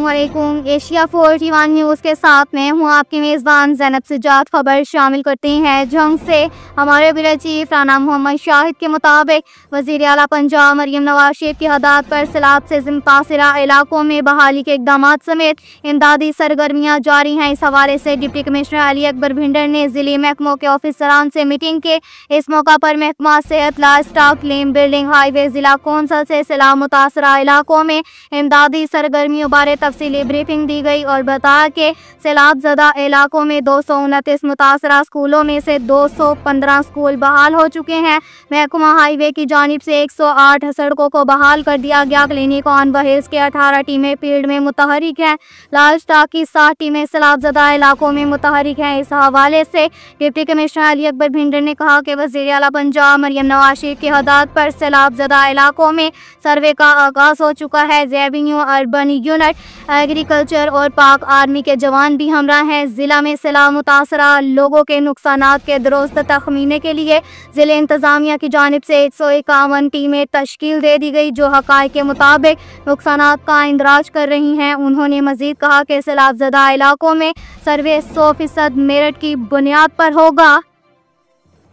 अस्सलामुअलैकुम। Asia 41 news के साथ मैं हूँ आपकी मेज़बान ज़ैनब सज्जाद। खबर शामिल करते हैं जंग से। हमारे ब्यूरो चीफ राना मोहम्मद शाहिद के मुताबिक वज़ीर आला पंजाब मरियम नवाज शरीफ की हदायत पर सैलाब से मुतासिरा इलाकों में बहाली के इक़दाम समेत इमदादी सरगर्मियाँ जारी हैं। इस हवाले से डिप्टी कमिश्नर अली अकबर भिंडर ने ज़िले महकमों के ऑफिसरान से मीटिंग के। इस मौका पर महकमा सेहत, लाइफ स्टॉक, लेम बिल्डिंग, हाईवे, ज़िला कौंसल से सैलाब मुतासरा इलाकों में इमदादी सरगर्मियों बारे तफसीली ब्रीफिंग दी गई और बताया कि सैलाब ज़दा इलाकों में 229 मुतासरा स्कूलों में से 215 स्कूल बहाल हो चुके हैं। महकमा हाईवे की जानिब से 108 सड़कों को बहाल कर दिया गया। क्लिनिक ऑन बहिल्स के 18 टीमें फील्ड में मुतहरिक हैं। लाइफ स्टॉक की 60 टीमें सैलाब ज़दा इलाकों में मुतहरिक हैं। इस हवाले से डिप्टी कमिश्नर अली अकबर भिंडर ने कहा कि वज़ीर आला पंजाब मरियम नवाज शरीफ की हदायत पर सैलाब ज़दा इलाकों में सर्वे का आगाज़ हो चुका है। रेवेन्यू, अर्बन यूनिट, एग्रीकल्चर और पाक आर्मी के जवान भी हमरा हैं। ज़िला में सैलाब मुतासरा लोगों के नुकसानात के दुरुस्त तखमीने के लिए ज़िले इंतज़ामिया की जानिब से 151 टीमें तश्कील दे दी गई जो हक़ाइक़ के मुताबिक नुकसानात का इंदराज कर रही हैं। उन्होंने मज़ीद कहा कि सैलाब ज़दा इलाकों में सर्वे 100% मेरिट की बुनियाद पर होगा।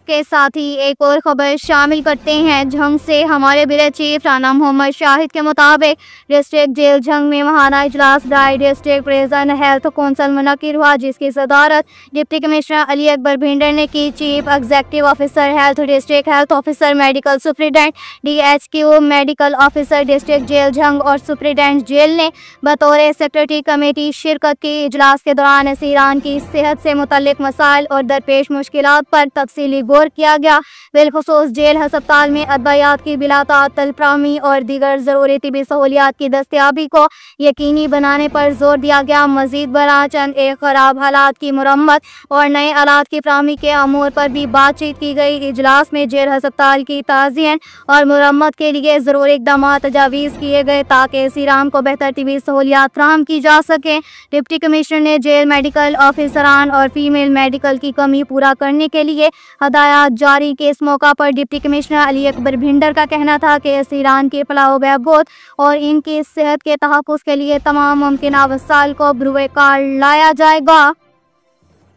के साथ ही एक और ख़बर शामिल करते हैं जंग से। हमारे ब्यूरो चीफ राना मोहम्मद शाहिद के मुताबिक डिस्ट्रिक्ट जेल जंग में महाना इजलास ड्राई डिस्ट्रिक्ट प्रिजन हेल्थ कौंसल मुनक़िद हुआ, जिसकी सदारत डिप्टी कमिश्नर अली अकबर भिंडर ने की। Chief executive officer health, district health officer, medical superintendent DHQ, medical officer district jail Jhang और सुप्रिटेंडेंट जेल ने बतौर सेक्रेटरी कमेटी शिरकत की। इजलास के दौरान असीरान की सेहत से मुतल्लिक मसाइल और दरपेश मुश्किलात पर तफसीली किया गया। बिलखुसूस जेल हस्पताल में अदवायात की बिलाताअत्तल फराहमी और दीगर ज़रूरी तिबी सहूलियात की दस्तयाबी को यकीनी बनाने पर जोर दिया गया। मजीद बरा चंद एक ख़राब हालात की मुरम्मत और नए आलात की फराहमी के अमूर पर भी बातचीत की गई। इजलास में जेल हस्पताल की ताज़ीन और मुरम्मत के लिए ज़रूरी इक़दाम तजावीज़ किए गए ताकि असीरान को बेहतर तिबी सहूलियात फराहम की जा सके। डिप्टी कमिश्नर ने जेल मेडिकल ऑफिसरान और फीमेल मेडिकल की कमी पूरा करने के लिए हदायत जारी के। इस मौका पर डिप्टी कमिश्नर अली अकबर भिंडर का कहना था कि असीरान के फलाह व बहबूद और इनकी सेहत के तहफ़्फ़ुज़ के लिए तमाम मुमकिन वसाइल को बरूए कार लाया जाएगा।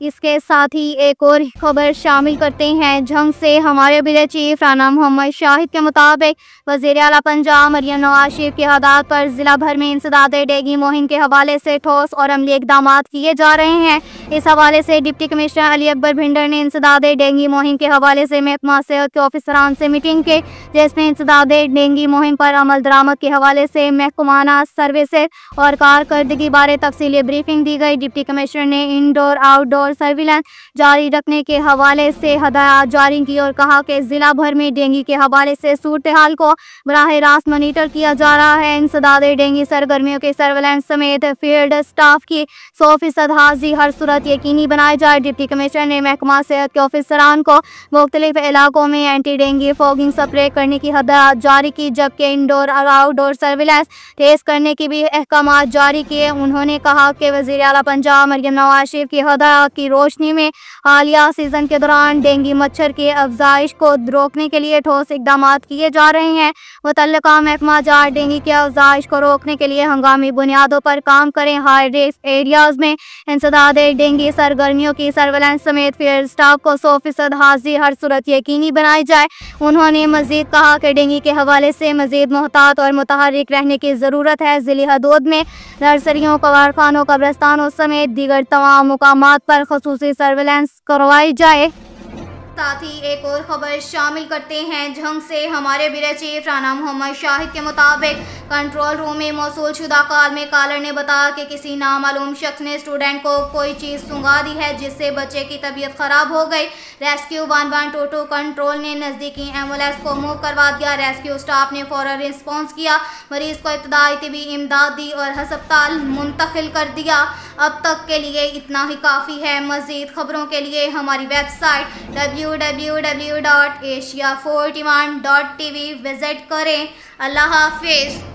इसके साथ ही एक और खबर शामिल करते हैं जंग से। हमारे ब्यूरो चीफ राना मोहम्मद शाहिद के मुताबिक वज़ीर आला पंजाब मरियम नवाज शरीफ की हदायत पर ज़िला भर में इंसदाद डेंगू मुहिम के हवाले से ठोस और अमली इक़दाम किए जा रहे हैं। इस हवाले से डिप्टी कमिश्नर अली अकबर भिंडर ने इंसदाद डेंगू मुहिम के हवाले से महकमा सेहत के ऑफिसरान से मीटिंग की, जिसमें इंसदाद डेंगू मुहिम पर अमल दरामद के हवाले से महकमाना सर्विसेज और कारकर्दगी बारे तफसीली ब्रीफिंग दी गई। डिप्टी कमिश्नर ने इंडोर आउटडोर सर्विलांस जारी रखने के हवाले से हदायत जारी की और कहा कि ज़िला भर में डेंगू के हवाले से सूरत हाल को बराह रास्त मॉनिटर किया जा रहा है। इंसदाद डेंगू सरगर्मियों के सर्विलांस समेत फील्ड स्टाफ की 100% हाजिरी हर सूरत यकीनी बनाई जाए। डिप्टी कमिश्नर ने महकमा सेहत के ऑफिसरान को मुख्तलिफ इलाकों में एंटी डेंगू फॉगिंग स्प्रे करने की हदायत जारी की, जबकि इंडोर और आउटडोर सर्विलांस तेज करने की भी अहकाम जारी किए। उन्होंने कहा कि वज़ीर आला पंजाब मरियम नवाज शरीफ की हदायत की रोशनी में हालिया सीजन के दौरान डेंगू मच्छर के अफजाइश को रोकने के लिए ठोस इक़दाम किए जा रहे हैं। मुतल्लिका महकमा जात डेंगू के अफजाइश को रोकने के लिए हंगामी बुनियादों पर काम करें। हाई रिस्क एरियाज में इंसदाद डेंगू सरगर्मियों की सर्वेलेंस समेत फील्ड स्टाफ को 100% हाजिरी हर सूरत यकीनी बनाई जाए। उन्होंने मजीद कहा कि डेंगू के हवाले से मजीद मोहतात और मुतहर्रिक रहने की ज़रूरत है। ज़िली हदूद में नर्सरियों, कबाड़खानों, कब्रिस्तानों समेत दीगर तमाम मुकामात पर ख़ुसूसी सर्वेलेंस करवाई जाए। साथ ही एक और ख़बर शामिल करते हैं जंग से। हमारे ब्यूरो चीफ राना मोहम्मद शाहिद के मुताबिक कंट्रोल रूम में मौसूल शुदा कॉल में कॉलर ने बताया कि किसी नामालूम शख्स ने स्टूडेंट को कोई चीज़ सूंघा दी है, जिससे बच्चे की तबीयत ख़राब हो गई। रेस्क्यू 1122 कंट्रोल ने नज़दीकी एम्बुलेंस को मूव करवा दिया। रेस्क्यू स्टाफ ने फ़ौरन रिस्पॉन्स किया, मरीज़ को इब्तदाई तिबी इमदाद दी और हस्पताल मुंतकिल कर दिया। अब तक के लिए इतना ही काफ़ी है। मज़ीद ख़बरों के लिए हमारी वेबसाइट www.asia41.tv विज़िट करें। अल्लाह हाफ़िज़।